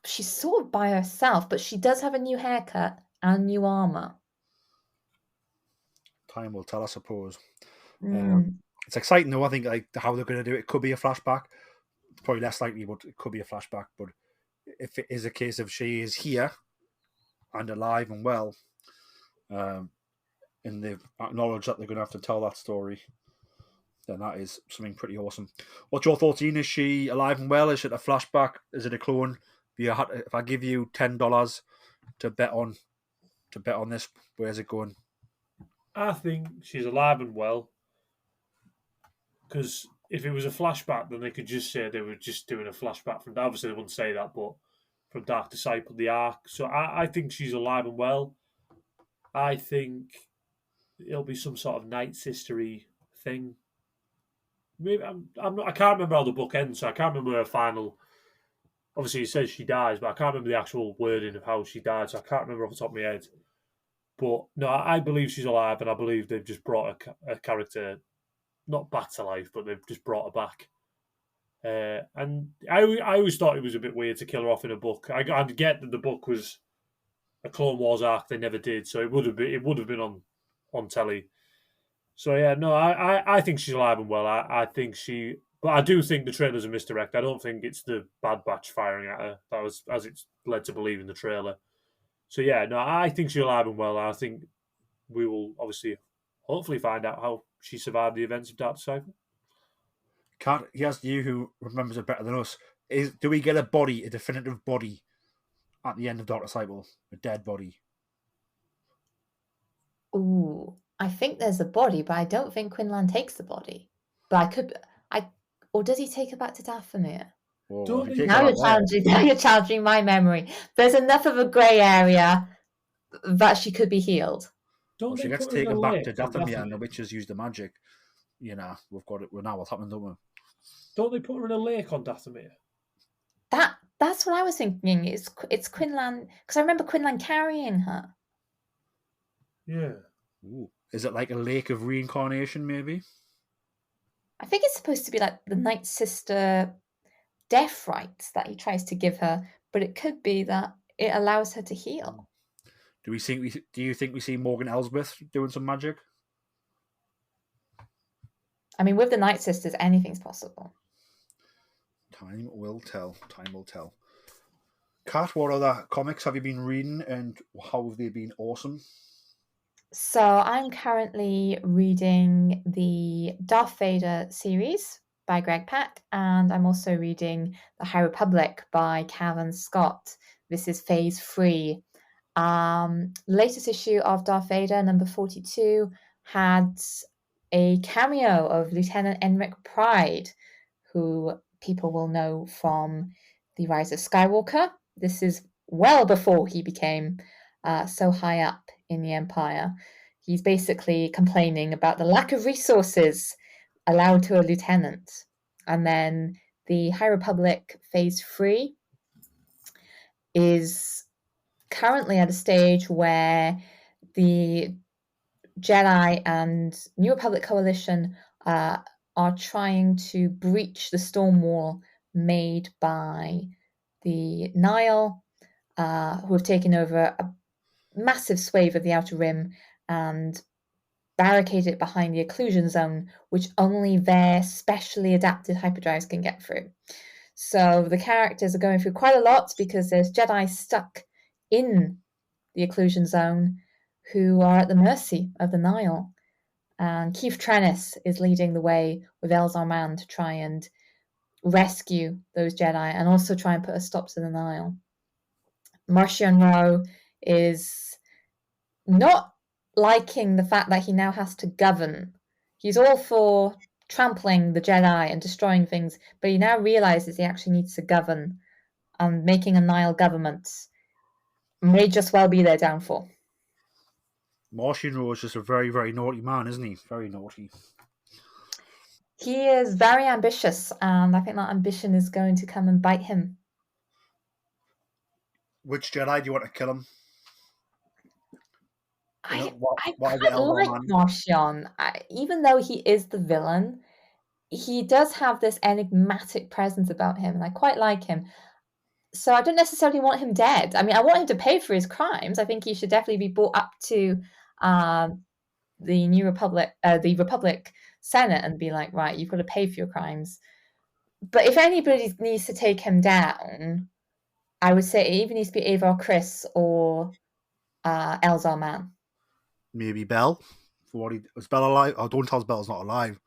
Speaker 3: She's sort of by herself, but she does have a new haircut and new armor.
Speaker 2: Time will tell, I suppose.
Speaker 3: Mm.
Speaker 2: It's exciting though. I think like how they're going to do it. It could be a flashback. It's probably less likely, but it could be a flashback. But if it is a case of she is here and alive and well, and they've acknowledged that they're going to have to tell that story, then that is something pretty awesome. What's your thoughts, Iain? Is she alive and well? Is it a flashback? Is it a clone? If I give you $10 to bet on this, where's it going?
Speaker 4: I think she's alive and well. Because if it was a flashback, then they could just say they were just doing a flashback from. Obviously, they wouldn't say that, but from Dark Disciple, the arc. So I think she's alive and well. I think it'll be some sort of Night Sistery thing. Maybe I can't remember how the book ends, so I can't remember her final. Obviously, it says she dies, but I can't remember the actual wording of how she died, so I can't remember off the top of my head. But no, I believe she's alive, and I believe they've just brought a character not back to life, but they've just brought her back. And I always thought it was a bit weird to kill her off in a book. I get that the book was a Clone Wars arc; they never did, so it would have been on telly. So yeah, no, I think she's alive and well. I think but I do think the trailer's a misdirect. I don't think it's the Bad Batch firing at her. That was as it's led to believe in the trailer. So yeah, no, I think she's alive and well. I think we will obviously, hopefully, find out how she survived the events of Dark Disciple.
Speaker 2: Kat, here's you who remembers it better than us. Do we get a definitive body at the end of Dark Disciple? A dead body?
Speaker 3: Ooh, I think there's a body, but I don't think Quinlan takes the body. But or does he take her back to Dathomir? Now you're challenging my memory. There's enough of a grey area that she could be healed.
Speaker 2: She gets taken back to Dathomir and the witches use the magic. You know, we've got it. Now what's happened, don't we?
Speaker 4: Don't they put her in a lake on Dathomir?
Speaker 3: That's what I was thinking. It's Quinlan, because I remember Quinlan carrying her.
Speaker 4: Yeah.
Speaker 2: Ooh. Is it like a lake of reincarnation, maybe?
Speaker 3: I think it's supposed to be like the Night Sister death rites that he tries to give her, but it could be that it allows her to heal.
Speaker 2: Do you think we see Morgan Elsbeth doing some magic?
Speaker 3: I mean, with the Night Sisters, anything's possible.
Speaker 2: Time will tell. Time will tell. Kat, what other comics have you been reading and how have they been awesome?
Speaker 3: So I'm currently reading the Darth Vader series by Greg Pak, and I'm also reading The High Republic by Calvin Scott. This is phase 3. Latest issue of Darth Vader, number 42, had a cameo of Lieutenant Enric Pride, who people will know from The Rise of Skywalker. This is well before he became so high up in the Empire. He's basically complaining about the lack of resources allowed to a lieutenant. And then the High Republic Phase 3 is currently at a stage where the Jedi and New Republic Coalition are trying to breach the storm wall made by the Nile, who have taken over a massive swathe of the Outer Rim and barricaded it behind the occlusion zone, which only their specially adapted hyperdrives can get through. So the characters are going through quite a lot because there's Jedi stuck in the occlusion zone who are at the mercy of the Nile. And Keith Trennis is leading the way with Elzar Mann to try and rescue those Jedi and also try and put a stop to the Nile. Marcion Rowe is not liking the fact that he now has to govern. He's all for trampling the Jedi and destroying things, but he now realizes he actually needs to govern, and making a Nile government may just well be their downfall.
Speaker 2: Martian Rowe is just a very, very naughty man, isn't he? Very naughty.
Speaker 3: He is very ambitious, and I think that ambition is going to come and bite him.
Speaker 2: Which Jedi do you want to kill him?
Speaker 3: I
Speaker 2: Why is it
Speaker 3: quite
Speaker 2: Elzar
Speaker 3: like
Speaker 2: Mann?
Speaker 3: Marcion. Even though he is the villain, he does have this enigmatic presence about him, and I quite like him. So I don't necessarily want him dead. I mean, I want him to pay for his crimes. I think he should definitely be brought up to the New Republic, the Republic Senate, and be like, right, you've got to pay for your crimes. But if anybody needs to take him down, I would say it either needs to be Avar Kriss or Elzar Mann.
Speaker 2: Maybe Bell. For what is Bell alive? Oh, don't tell us Bell's not alive.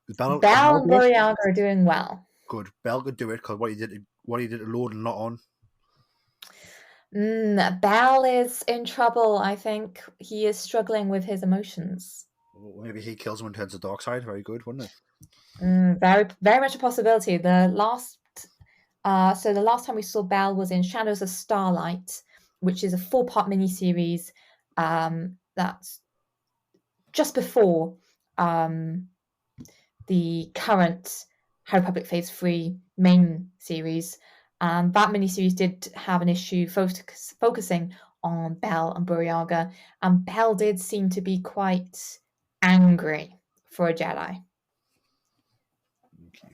Speaker 2: Is Bell
Speaker 3: and Boriaga are doing well.
Speaker 2: Good. Bell could do it because what he did to Lord and Lot on.
Speaker 3: Bell is in trouble. I think he is struggling with his emotions.
Speaker 2: Well, maybe he kills him and turns the dark side. Very good, wouldn't it?
Speaker 3: Very, very much a possibility. The last time we saw Bell was in Shadows of Starlight, which is a 4-part miniseries that's just before the current High Republic Phase 3 main series. And that miniseries did have an issue focusing on Bell and Boriaga, and Bell did seem to be quite angry for a Jedi.
Speaker 2: Okay.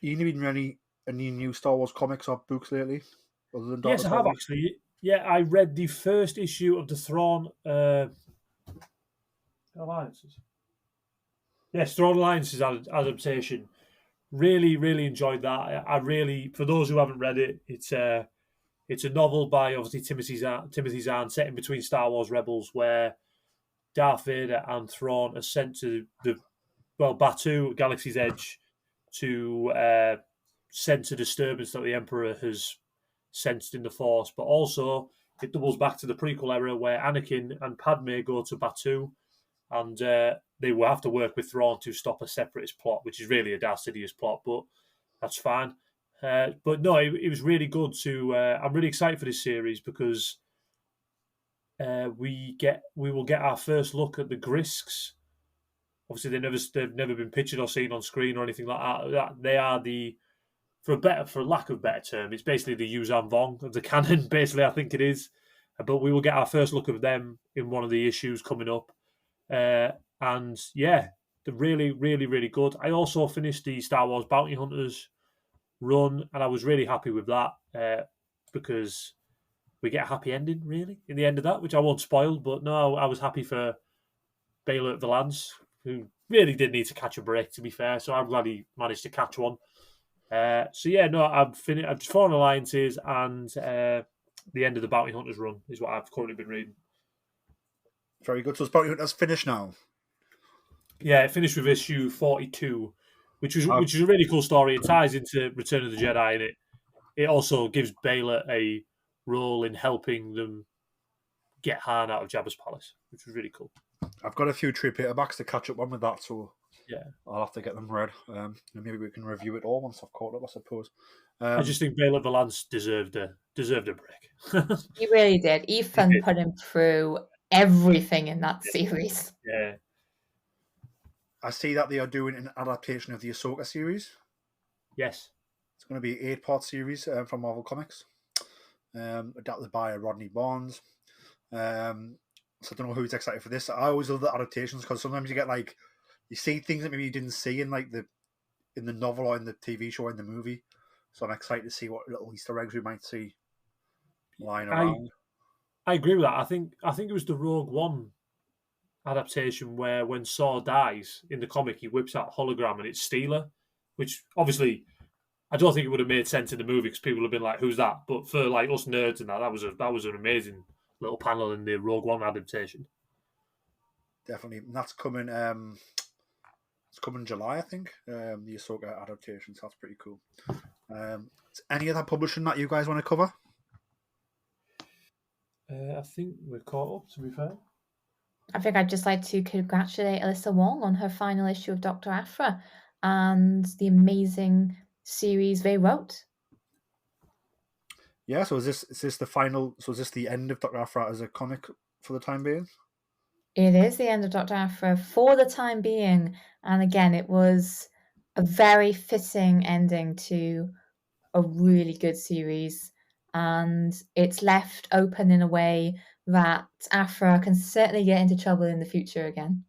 Speaker 2: Iain, have you been any new Star Wars comics or books lately? Other than
Speaker 4: Yes, I have actually. Yeah, I read the first issue of the Thrawn Alliances. Yes, Thrawn Alliances adaptation. Really, really enjoyed that. I really, for those who haven't read it, it's a novel by obviously Timothy Zahn set in between Star Wars Rebels, where Darth Vader and Thrawn are sent to Batuu, Galaxy's Edge, to sense a disturbance that the Emperor has sensed in the Force. But also, it doubles back to the prequel era where Anakin and Padme go to Batuu, and they will have to work with Thrawn to stop a separatist plot, which is really a Darth Sidious plot, but that's fine. But no, it was really good to. I'm really excited for this series because we will get our first look at the Grisks. Obviously, they've never been pictured or seen on screen or anything like that. They are for lack of a better term, it's basically the Yuuzhan Vong of the canon. Basically, I think it is. But we will get our first look of them in one of the issues coming up. And yeah, they're really, really, really good. I also finished the Star Wars Bounty Hunters run, and I was really happy with that because we get a happy ending, really, in the end of that, which I won't spoil. But no, I was happy for Baylor Valance, who really did need to catch a break, to be fair. So I'm glad he managed to catch one. So yeah, no, I've Foreign Alliances and the end of the Bounty Hunters run is what I've currently been reading.
Speaker 2: Very good. So it's Bounty Hunters finished now.
Speaker 4: Yeah, it finished with issue 42, which is
Speaker 2: Oh.
Speaker 4: a really cool story. It ties into Return of the Jedi, and it also gives Baylor a role in helping them get Han out of Jabba's palace, which was really cool.
Speaker 2: I've got a few trade paperbacks to catch up on with that, so
Speaker 4: Yeah,
Speaker 2: I'll have to get them read. Maybe we can review it all once I've caught up, I suppose.
Speaker 4: I just think Baylor Valance deserved a break.
Speaker 3: He really did. Ethan
Speaker 4: did.
Speaker 3: put him through everything in that series.
Speaker 4: Yeah.
Speaker 2: I see that they are doing an adaptation of the Ahsoka series.
Speaker 4: Yes.
Speaker 2: It's going to be an 8-part series from Marvel Comics, adapted by Rodney Barnes. So I don't know who's excited for this. I always love the adaptations because sometimes you get you see things that maybe you didn't see in in the novel or in the TV show or in the movie. So I'm excited to see what little Easter eggs we might see lying around.
Speaker 4: I agree with that. I think it was the Rogue One adaptation where when Saw dies in the comic, he whips out a hologram and it's Steeler, which obviously I don't think it would have made sense in the movie because people have been like, "Who's that?" But for us nerds and that was an amazing little panel in the Rogue One adaptation.
Speaker 2: Definitely, and that's coming. It's coming in July, I think. The Ahsoka adaptation, so that's pretty cool. Any other publishing that you guys want to cover?
Speaker 4: I think we're caught up, to be fair.
Speaker 3: I think I'd just like to congratulate Alyssa Wong on her final issue of Dr. Aphra and the amazing series they wrote.
Speaker 2: Yeah, so is this the final? So is this the end of Dr. Aphra as a comic for the time being?
Speaker 3: It is the end of Dr. Aphra for the time being, and again, it was a very fitting ending to a really good series, and it's left open in a way that Aphra can certainly get into trouble in the future again.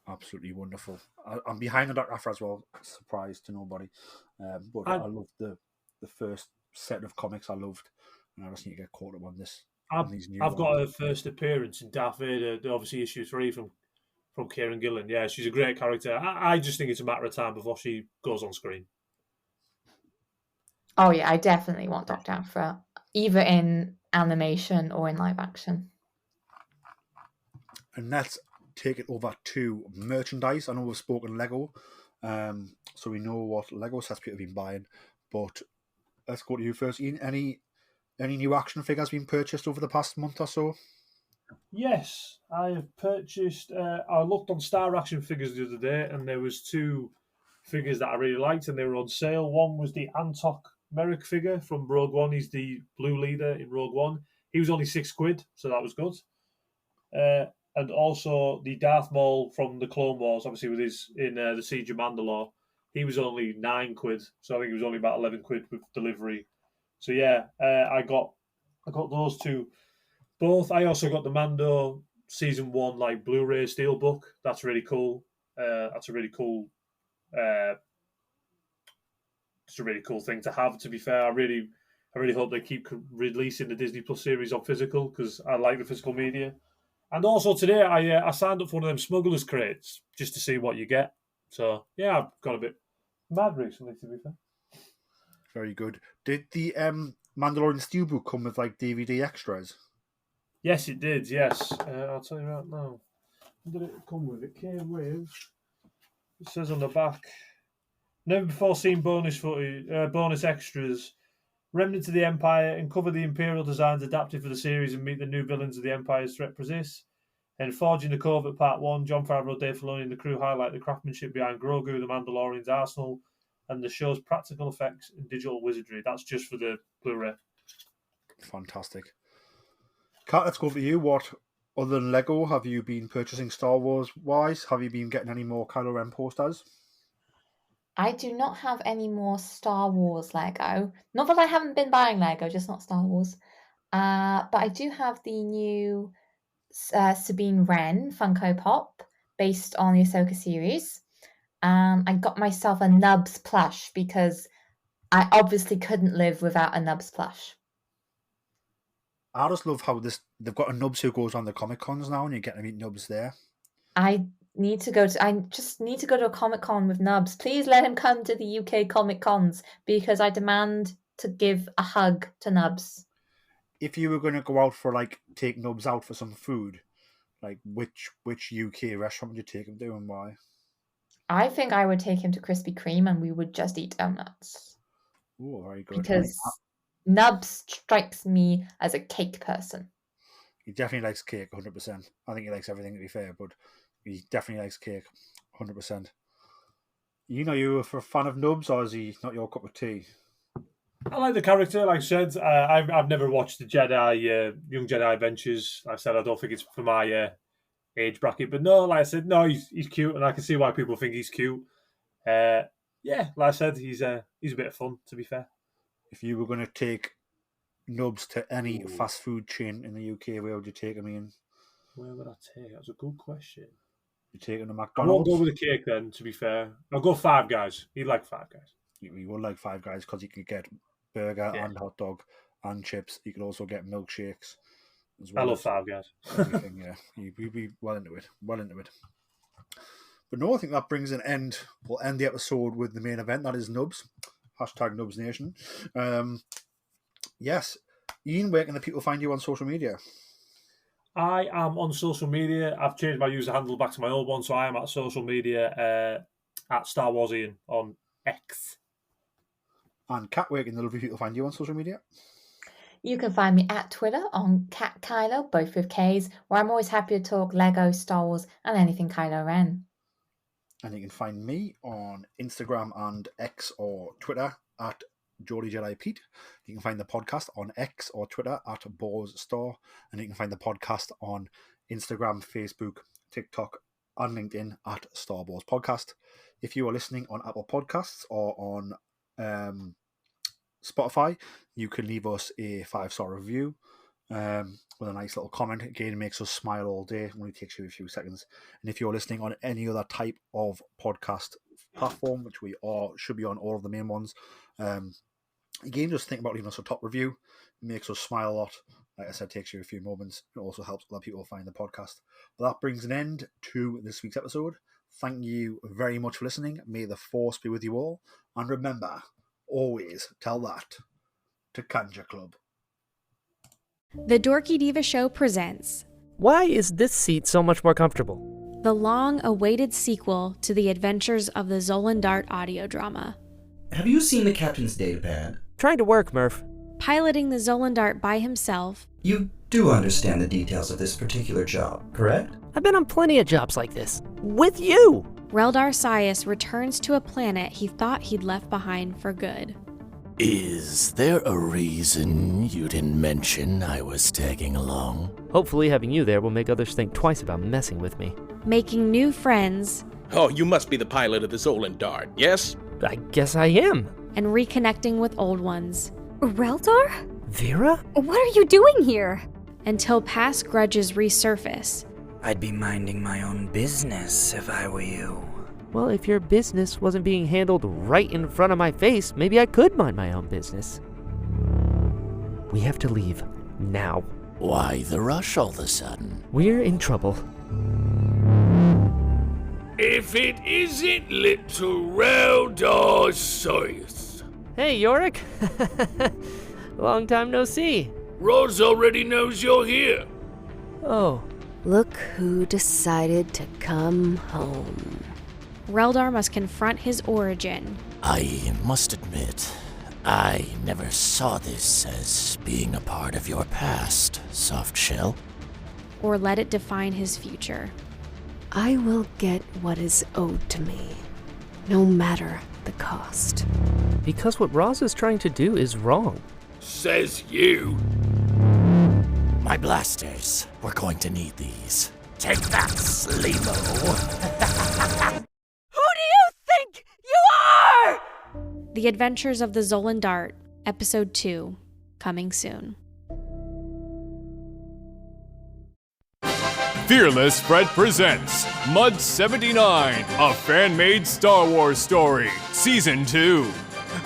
Speaker 2: Absolutely wonderful. I'm behind the Dr. Aphra as well. Surprise to nobody, but I loved the first set of comics. I loved, and I just need to get caught up on this.
Speaker 4: I've got her first appearance in Darth Vader, obviously issue 3 from Kieran Gillen. Yeah, she's a great character. I just think it's a matter of time before she goes on screen.
Speaker 3: Oh yeah, I definitely want Dr. Aphra, either in animation or in live action.
Speaker 2: And let's take it over to merchandise. I know we've spoken Lego, so we know what Lego sets people have been buying. But let's go to you first, Iain. Any new action figures been purchased over the past month or so?
Speaker 4: Yes, I have purchased. I looked on Star Action Figures the other day, and there was 2 figures that I really liked, and they were on sale. One was the Antok Merrick figure from Rogue One. He's the blue leader in Rogue One. He was only £6, so that was good. And also the Darth Maul from the Clone Wars, obviously with his in the Siege of Mandalore. He was only £9, so I think it was only about £11 with delivery. So yeah, I got those 2. Both. I also got the Mando Season 1 Blu-ray Steelbook. That's really cool. That's a really cool. It's a really cool thing to have. To be fair, I really hope they keep releasing the Disney Plus series on physical because I like the physical media. And also today, I signed up for one of them smugglers crates just to see what you get. So yeah, I've got a bit mad recently. To be fair.
Speaker 2: Very good. Did the Mandalorian Steelbook come with DVD extras?
Speaker 4: Yes, it did. Yes, I'll tell you right now. What did it come with? It came with. It says on the back. Never before seen bonus footage, bonus extras. Remnants of the Empire, uncover the Imperial designs adapted for the series and meet the new villains of the Empire's threat persist. And Forging the Covert Part 1, Jon Favreau, Dave Filoni and the crew highlight the craftsmanship behind Grogu, the Mandalorian's arsenal, and the show's practical effects and digital wizardry. That's just for the Blu-ray.
Speaker 2: Fantastic. Kat, let's go for you. What, other than Lego, have you been purchasing Star Wars-wise? Have you been getting any more Kylo Ren posters?
Speaker 3: I do not have any more Star Wars Lego. Not that I haven't been buying Lego, just not Star Wars. But I do have the new Sabine Wren Funko Pop based on the Ahsoka series. I got myself a Nubs plush because I obviously couldn't live without a Nubs plush.
Speaker 2: I just love how they've got a Nubs who goes on the Comic Cons now, and you get to meet Nubs there.
Speaker 3: I just need to go to a Comic Con with Nubs. Please let him come to the UK Comic Cons because I demand to give a hug to Nubs.
Speaker 2: If you were going to go out for take Nubs out for some food, Like, which UK restaurant would you take him to and why?
Speaker 3: I think I would take him to Krispy Kreme and we would just eat donuts.
Speaker 2: Oh, very good.
Speaker 3: Because Nubs strikes me as a cake person.
Speaker 2: He definitely likes cake, 100%. I think he likes everything, to be fair, but he definitely likes cake, 100%. You know, you a fan of Nubs, or is he not your cup of tea?
Speaker 4: I like the character, like I said. I've never watched the Young Jedi Adventures. Like I said, I don't think it's for my age bracket. But no, like I said, no, he's cute, and I can see why people think he's cute. Yeah, like I said, he's a bit of fun, to be fair.
Speaker 2: If you were going to take Nubs to any fast food chain in the UK, where would you take him, Ian?
Speaker 4: Where would I take? That's a good question.
Speaker 2: You take him to
Speaker 4: I
Speaker 2: McDonald's?
Speaker 4: won't go with the cake then, to be fair. I'll go Five Guys. He'd like Five Guys.
Speaker 2: You would like Five Guys because you could get burger and hot dog and chips. You could also get milkshakes as well.
Speaker 4: I love Five Guys.
Speaker 2: Everything, yeah. You'd be well into it. But no, I think that brings an end. We'll end the episode with the main event. That is Nubs. Hashtag Nubs Nation. Yes. Ian, where can the people find you on social media?
Speaker 4: I am on social media. I've changed my user handle back to my old one, so I am at social media at Star Wars Ian on X.
Speaker 2: And Kat, where can the lovely people find you on social media?
Speaker 3: You can find me at Twitter on Kat Kylo, both with Ks, where I'm always happy to talk Lego, Star Wars, and anything Kylo Ren.
Speaker 2: And you can find me on Instagram and X or Twitter at Geordie Jedi Pete. You can find the podcast on X or Twitter at Wars Store. And you can find the podcast on Instagram, Facebook, TikTok, and LinkedIn at Star Wars Podcast. If you are listening on Apple Podcasts or on Spotify, you can leave us a 5-star review with a nice little comment. Again, it makes us smile all day. It only takes you a few seconds. And if you're listening on any other type of podcast platform, which we should be on all of the main ones, again, just think about leaving us a top review. It makes us smile a lot. Like I said, it takes you a few moments. It also helps other people find the podcast. But that brings an end to this week's episode. Thank you very much for listening. May the Force be with you all. And remember, always tell that to Kanja Club.
Speaker 5: The Dorky Diva Show presents
Speaker 6: Why is this seat so much more comfortable?
Speaker 5: the long-awaited sequel to the adventures of the Zolan Dart audio drama.
Speaker 1: Have you seen the captain's datapad?
Speaker 6: Trying to work, Murph.
Speaker 5: Piloting the Zolan Dart by himself,
Speaker 1: You do understand the details of this particular job, correct?
Speaker 6: I've been on plenty of jobs like this. With you!
Speaker 5: Reldar Sias returns to a planet he thought he'd left behind for good.
Speaker 7: Is there a reason you didn't mention I was tagging along?
Speaker 6: Hopefully having you there will make others think twice about messing with me.
Speaker 5: Making new friends
Speaker 8: Oh, you must be the pilot of the Zolan Dart, yes?
Speaker 6: I guess I am.
Speaker 5: and reconnecting with old ones.
Speaker 9: Reldar?
Speaker 6: Vera?
Speaker 9: What are you doing here?
Speaker 5: Until past grudges resurface.
Speaker 10: I'd be minding my own business if I were you.
Speaker 6: Well, if your business wasn't being handled right in front of my face, maybe I could mind my own business. We have to leave. Now.
Speaker 7: Why the rush all of a sudden?
Speaker 6: We're in trouble.
Speaker 1: If it isn't little Reldar Sias.
Speaker 6: Hey, Yorick. Long time no see.
Speaker 1: Roz already knows you're here.
Speaker 6: Oh.
Speaker 9: Look who decided to come home.
Speaker 5: Reldar must confront his origin.
Speaker 7: I must admit, I never saw this as being a part of your past, Softshell.
Speaker 5: Or let it define his future.
Speaker 9: I will get what is owed to me, no matter the cost.
Speaker 6: Because what Roz is trying to do is wrong.
Speaker 1: Says you.
Speaker 7: My blasters, we're going to need these. Take that, Sleemo.
Speaker 9: Who do you think you are?
Speaker 5: The Adventures of the Zolan Dart, Episode 2, coming soon.
Speaker 11: Fearless Fred presents Mud 79, a fan-made Star Wars story, Season 2.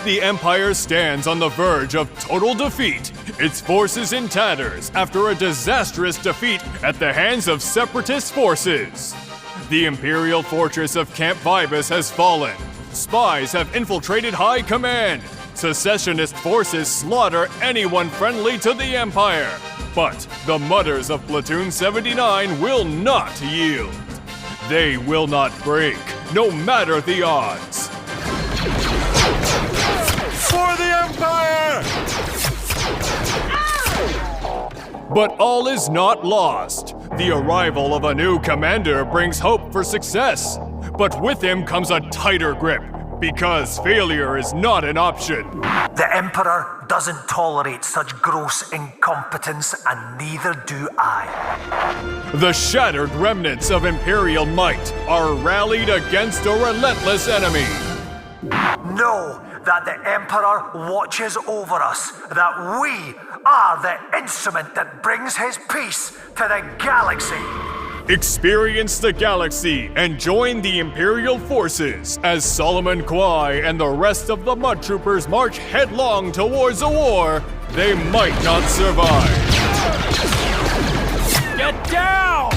Speaker 11: The Empire stands on the verge of total defeat, its forces in tatters after a disastrous defeat at the hands of Separatist forces. The Imperial fortress of Camp Vibus has fallen. Spies have infiltrated High Command. secessionist forces slaughter anyone friendly to the Empire. But the Mudders of Platoon 79 will not yield. They will not break, no matter the odds. For the Empire! But all is not lost. The arrival of a new commander brings hope for success. But with him comes a tighter grip, because failure is not an option.
Speaker 12: The Emperor doesn't tolerate such gross incompetence, and neither do I.
Speaker 11: The shattered remnants of Imperial might are rallied against a relentless enemy.
Speaker 12: Know that the Emperor watches over us, that we are the instrument that brings his peace to the galaxy.
Speaker 11: Experience the galaxy and join the Imperial forces as Solomon Kwai and the rest of the Mud Troopers march headlong towards a war they might not survive.
Speaker 1: Get down!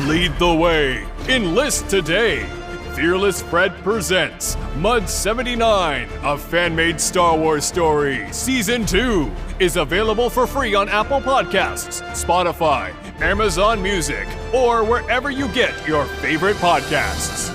Speaker 11: Lead the way. Enlist today. Fearless Fred presents Mud 79, a fan-made Star Wars story. Season 2 is available for free on Apple Podcasts, Spotify, Amazon Music, or wherever you get your favorite podcasts.